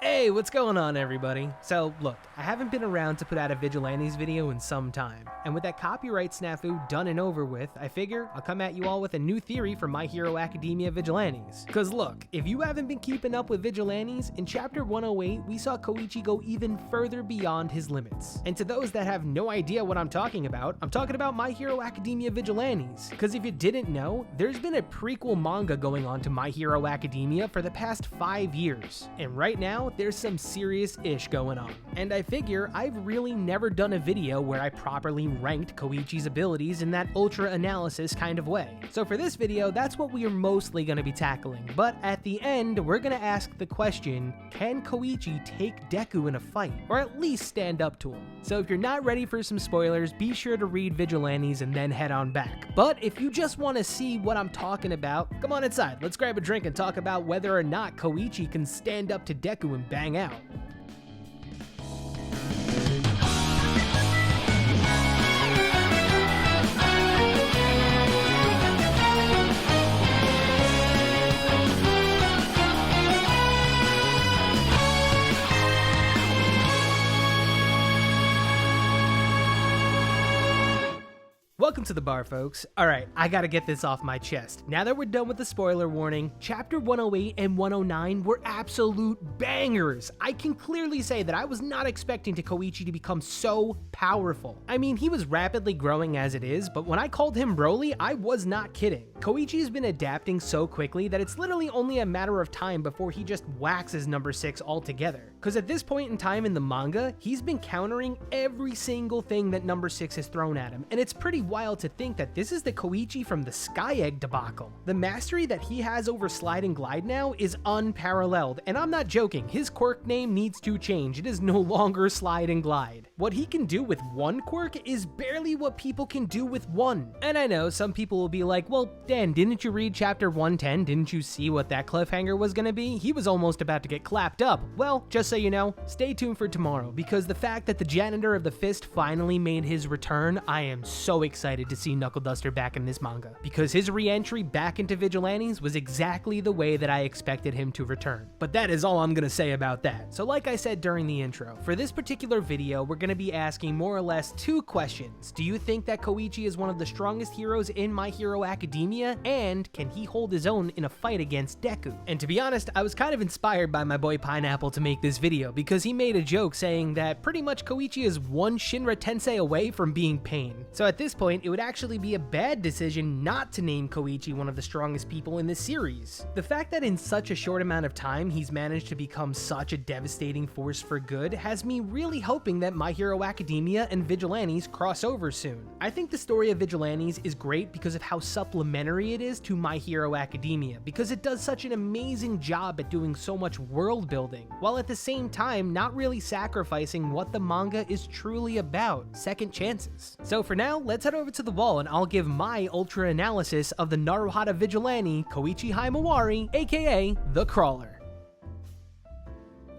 Hey, what's going on, everybody? So, look, I haven't been around to put out a Vigilantes video in some time, and with that copyright snafu done and over with, I figure I'll come at you all with a new theory for My Hero Academia Vigilantes. Cause look, if you haven't been keeping up with Vigilantes, in chapter 108, we saw Koichi go even further beyond his limits. And to those that have no idea what I'm talking about My Hero Academia Vigilantes. Cause if you didn't know, there's been a prequel manga going on to My Hero Academia for the past 5 years. And right now, there's some serious ish going on. And I figure I've really never done a video where I properly ranked Koichi's abilities in that ultra analysis kind of way. So for this video, that's what we are mostly going to be tackling. But at the end, we're going to ask the question, can Koichi take Deku in a fight? Or at least stand up to him? So if you're not ready for some spoilers, be sure to read Vigilantes and then head on back. But if you just want to see what I'm talking about, come on inside, let's grab a drink and talk about whether or not Koichi can stand up to Deku and bang out. Welcome to the bar, folks. Alright, I gotta get this off my chest. Now that we're done with the spoiler warning, chapter 108 and 109 were absolute bangers. I can clearly say that I was not expecting Koichi to become so powerful. I mean, he was rapidly growing as it is, but when I called him Broly, I was not kidding. Koichi has been adapting so quickly that it's literally only a matter of time before he just waxes number 6 altogether. Cause at this point in time in the manga, he's been countering every single thing that number 6 has thrown at him, and it's pretty wild to think that this is the Koichi from the Sky Egg debacle. The mastery that he has over Slide and Glide now is unparalleled, and I'm not joking, his quirk name needs to change. It is no longer Slide and Glide. What he can do with one quirk is barely what people can do with one. And I know some people will be like, well, Dan, didn't you read chapter 110? Didn't you see what that cliffhanger was gonna be? He was almost about to get clapped up. Well, just so you know, stay tuned for tomorrow, because the fact that the janitor of the fist finally made his return, I am so excited to see Knuckle Duster back in this manga, because his re-entry back into Vigilantes was exactly the way that I expected him to return. But that is all I'm gonna say about that. So like I said during the intro, for this particular video, we're gonna be asking more or less 2 questions. Do you think that Koichi is one of the strongest heroes in My Hero Academia? And can he hold his own in a fight against Deku? And to be honest, I was kind of inspired by my boy Pineapple to make this video, because he made a joke saying that pretty much Koichi is one Shinra Tensei away from being Pain. So at this point, it would actually be a bad decision not to name Koichi one of the strongest people in this series. The fact that in such a short amount of time he's managed to become such a devastating force for good has me really hoping that My Hero Academia and Vigilantes cross over soon. I think the story of Vigilantes is great because of how supplementary it is to My Hero Academia, because it does such an amazing job at doing so much world building, while at the same time not really sacrificing what the manga is truly about, second chances. So for now, let's head over to the wall and I'll give my ultra analysis of the Naruhata Vigilante Koichi Himawari, aka The Crawler.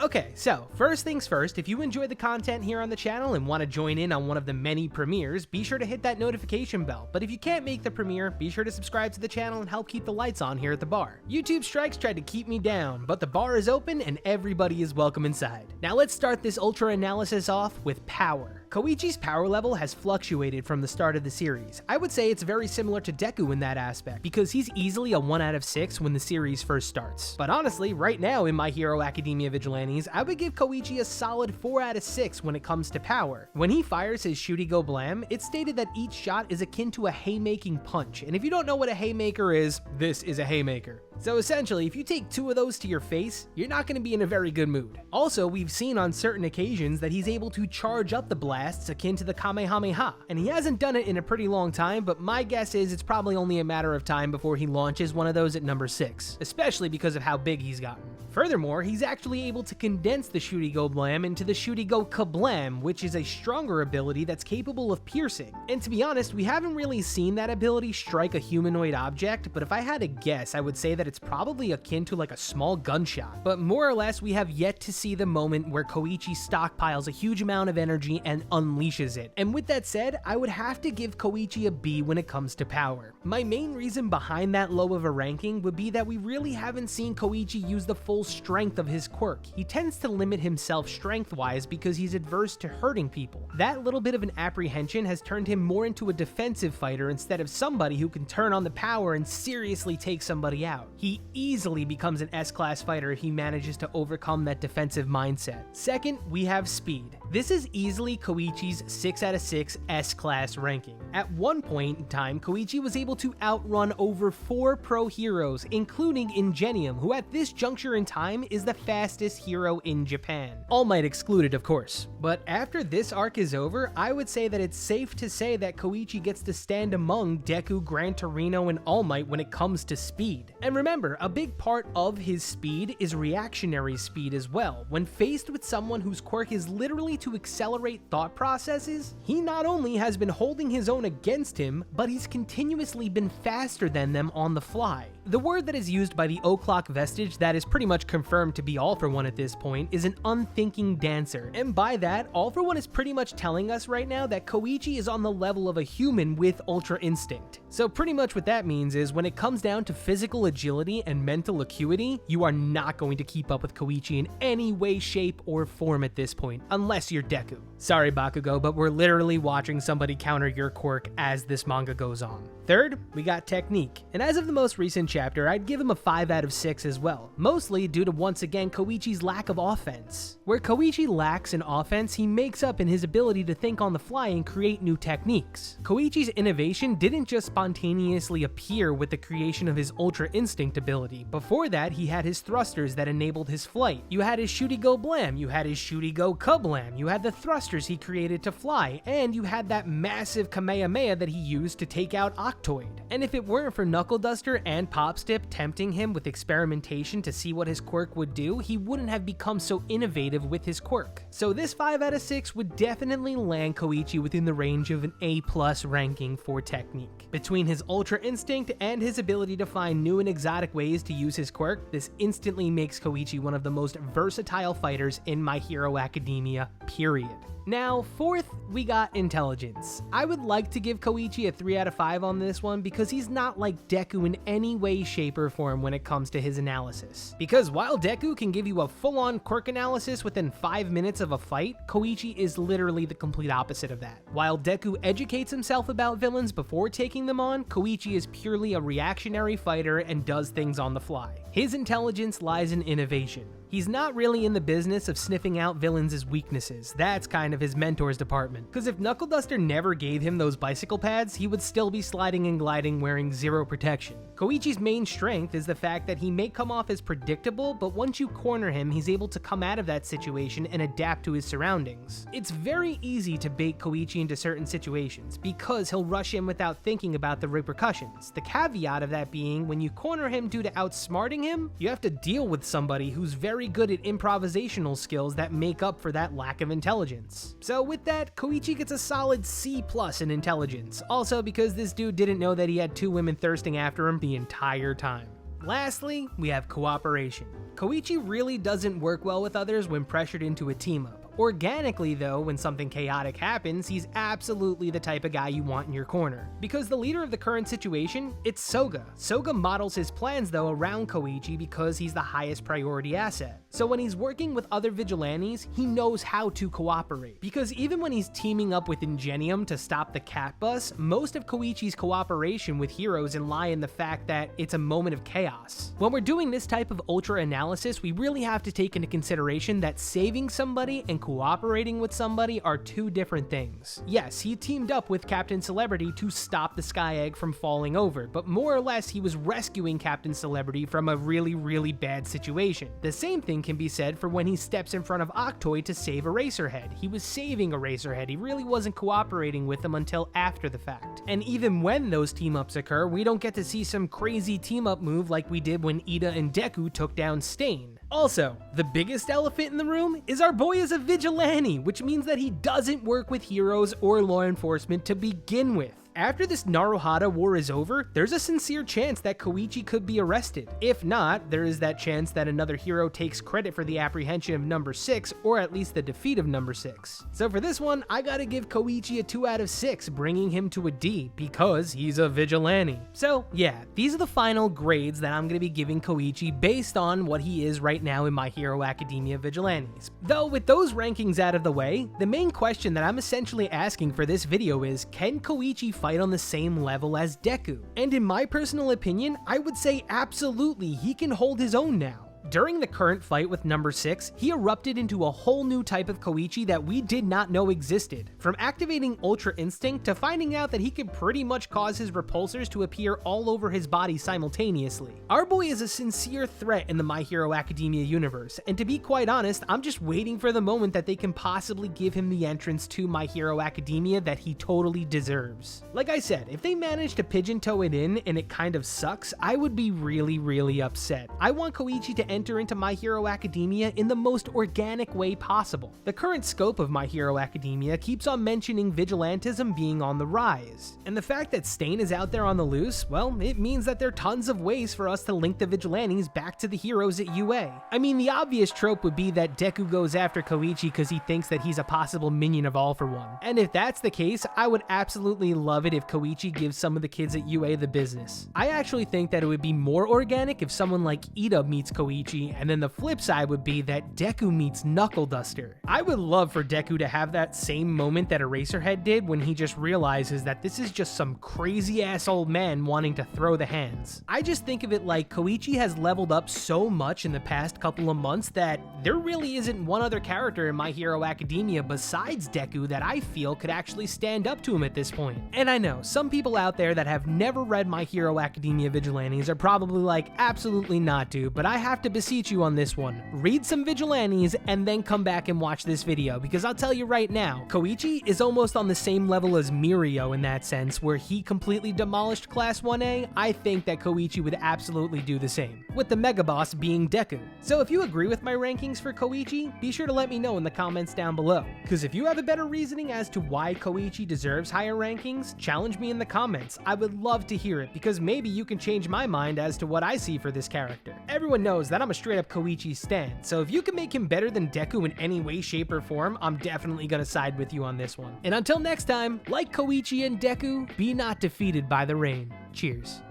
Okay, so first things first, if you enjoy the content here on the channel and want to join in on one of the many premieres, be sure to hit that notification bell. But if you can't make the premiere, be sure to subscribe to the channel and help keep the lights on here at the bar. YouTube strikes tried to keep me down, but the bar is open and everybody is welcome inside. Now let's start this ultra analysis off with power. Koichi's power level has fluctuated from the start of the series. I would say it's very similar to Deku in that aspect, because he's easily a 1 out of 6 when the series first starts. But honestly, right now in My Hero Academia Vigilantes, I would give Koichi a solid 4 out of 6 when it comes to power. When he fires his Shooty Go Blam, it's stated that each shot is akin to a haymaking punch, and if you don't know what a haymaker is, this is a haymaker. So essentially, if you take 2 of those to your face, you're not going to be in a very good mood. Also, we've seen on certain occasions that he's able to charge up the blasts akin to the Kamehameha, and he hasn't done it in a pretty long time, but my guess is it's probably only a matter of time before he launches one of those at number 6, especially because of how big he's gotten. Furthermore, he's actually able to condense the Shooty Go Blam into the Shooty Go Kablam, which is a stronger ability that's capable of piercing. And to be honest, we haven't really seen that ability strike a humanoid object, but if I had to guess, I would say that it's probably akin to like a small gunshot. But more or less, we have yet to see the moment where Koichi stockpiles a huge amount of energy and unleashes it. And with that said, I would have to give Koichi a B when it comes to power. My main reason behind that low of a ranking would be that we really haven't seen Koichi use the full strength of his quirk. He tends to limit himself strength-wise because he's adverse to hurting people. That little bit of an apprehension has turned him more into a defensive fighter instead of somebody who can turn on the power and seriously take somebody out. He easily becomes an S-class fighter if he manages to overcome that defensive mindset. Second, we have speed. This is easily Koichi's 6 out of 6 S-class ranking. At one point in time, Koichi was able to outrun over 4 pro heroes, including Ingenium, who at this juncture in time is the fastest hero in Japan. All Might excluded, of course. But after this arc is over, I would say that it's safe to say that Koichi gets to stand among Deku, Gran Torino, and All Might when it comes to speed. And remember, a big part of his speed is reactionary speed as well. When faced with someone whose quirk is literally to accelerate thought processes, he not only has been holding his own against him, but he's continuously been faster than them on the fly. The word that is used by the O'Clock vestige that is pretty much confirmed to be All For One at this point is an unthinking dancer, and by that, All For One is pretty much telling us right now that Koichi is on the level of a human with Ultra Instinct. So pretty much what that means is when it comes down to physical agility and mental acuity, you are not going to keep up with Koichi in any way, shape, or form at this point, unless you're Deku. Sorry Bakugo, but we're literally watching somebody counter your quirk as this manga goes on. Third, we got technique, and as of the most recent chapter, I'd give him a 5 out of 6 as well, mostly due to once again Koichi's lack of offense. Where Koichi lacks in offense, he makes up in his ability to think on the fly and create new techniques. Koichi's innovation didn't just spontaneously appear with the creation of his Ultra Instinct ability. Before that, he had his thrusters that enabled his flight. You had his Shooty Go Blam, you had his Shooty Go Kablam, you had the thrusters he created to fly, and you had that massive Kamehameha that he used to take out Octoid. And if it weren't for Knuckle Duster and Popstip tempting him with experimentation to see what his quirk would do, he wouldn't have become so innovative with his quirk. So this 5 out of 6 would definitely land Koichi within the range of an A+ ranking for technique. Between his Ultra Instinct and his ability to find new and exotic ways to use his quirk, this instantly makes Koichi one of the most versatile fighters in My Hero Academia, period. Now, fourth, we got intelligence. I would like to give Koichi a 3 out of 5 on this one because he's not like Deku in any way, shape, or form when it comes to his analysis. Because while Deku can give you a full-on quirk analysis within 5 minutes of a fight, Koichi is literally the complete opposite of that. While Deku educates himself about villains before taking them on, Koichi is purely a reactionary fighter and does things on the fly. His intelligence lies in innovation. He's not really in the business of sniffing out villains' weaknesses. That's kind of his mentor's department. Because if Knuckle Duster never gave him those bicycle pads, he would still be sliding and gliding wearing 0 protection. Koichi's main strength is the fact that he may come off as predictable, but once you corner him, he's able to come out of that situation and adapt to his surroundings. It's very easy to bait Koichi into certain situations because he'll rush in without thinking about the repercussions. The caveat of that being, when you corner him due to outsmarting him, you have to deal with somebody who's very good at improvisational skills that make up for that lack of intelligence. So with that, Koichi gets a solid C+ in intelligence, also because this dude didn't know that he had 2 women thirsting after him the entire time. Lastly, we have cooperation. Koichi really doesn't work well with others when pressured into a team-up. Organically though, when something chaotic happens, he's absolutely the type of guy you want in your corner. Because the leader of the current situation, it's Soga. Soga models his plans though around Koichi because he's the highest priority asset. So when he's working with other vigilantes, he knows how to cooperate. Because even when he's teaming up with Ingenium to stop the cat bus, most of Koichi's cooperation with heroes lie in the fact that it's a moment of chaos. When we're doing this type of ultra analysis, we really have to take into consideration that saving somebody and cooperating with somebody are 2 different things. Yes, he teamed up with Captain Celebrity to stop the Sky Egg from falling over, but more or less he was rescuing Captain Celebrity from a really bad situation. The same thing can be said for when he steps in front of Octoid to save Eraserhead. He was saving Eraserhead, he really wasn't cooperating with them until after the fact. And even when those team-ups occur, we don't get to see some crazy team-up move like we did when Ida and Deku took down Stain. Also, the biggest elephant in the room is our boy is a vigilante, which means that he doesn't work with heroes or law enforcement to begin with. after this Naruhata war is over, there's a sincere chance that Koichi could be arrested. If not, there is that chance that another hero takes credit for the apprehension of number 6, or at least the defeat of number 6. So for this one, I gotta give Koichi a 2 out of 6, bringing him to a D, because he's a vigilante. So yeah, these are the final grades that I'm gonna be giving Koichi based on what he is right now in My Hero Academia Vigilantes. Though with those rankings out of the way, the main question that I'm essentially asking for this video is, can Koichi fight on the same level as Deku? And in my personal opinion, I would say absolutely he can hold his own now. During the current fight with number 6, he erupted into a whole new type of Koichi that we did not know existed. From activating Ultra Instinct to finding out that he could pretty much cause his repulsors to appear all over his body simultaneously. Our boy is a sincere threat in the My Hero Academia universe, and to be quite honest, I'm just waiting for the moment that they can possibly give him the entrance to My Hero Academia that he totally deserves. Like I said, if they manage to pigeon toe it in and it kind of sucks, I would be really upset. I want Koichi to enter into My Hero Academia in the most organic way possible. The current scope of My Hero Academia keeps on mentioning vigilantism being on the rise, and the fact that Stain is out there on the loose, well, it means that there are tons of ways for us to link the vigilantes back to the heroes at UA. I mean, the obvious trope would be that Deku goes after Koichi because he thinks that he's a possible minion of All For One, and if that's the case, I would absolutely love it if Koichi gives some of the kids at UA the business. I actually think that it would be more organic if someone like Ida meets Koichi, and then the flip side would be that Deku meets Knuckle Duster. I would love for Deku to have that same moment that Eraserhead did when he just realizes that this is just some crazy ass old man wanting to throw the hands. I just think of it like Koichi has leveled up so much in the past couple of months that there really isn't one other character in My Hero Academia besides Deku that I feel could actually stand up to him at this point. And I know, some people out there that have never read My Hero Academia Vigilantes are probably like, absolutely not, dude, but I have to beseech you on this one. Read some Vigilantes and then come back and watch this video, because I'll tell you right now, Koichi is almost on the same level as Mirio in that sense, where he completely demolished Class 1A. I think that Koichi would absolutely do the same, with the mega boss being Deku. So if you agree with my rankings for Koichi, be sure to let me know in the comments down below, because if you have a better reasoning as to why Koichi deserves higher rankings, challenge me in the comments. I would love to hear it, because maybe you can change my mind as to what I see for this character. Everyone knows that I'm a straight up Koichi stan, so if you can make him better than Deku in any way, shape, or form, I'm definitely gonna side with you on this one. And until next time, like Koichi and Deku, be not defeated by the rain. Cheers.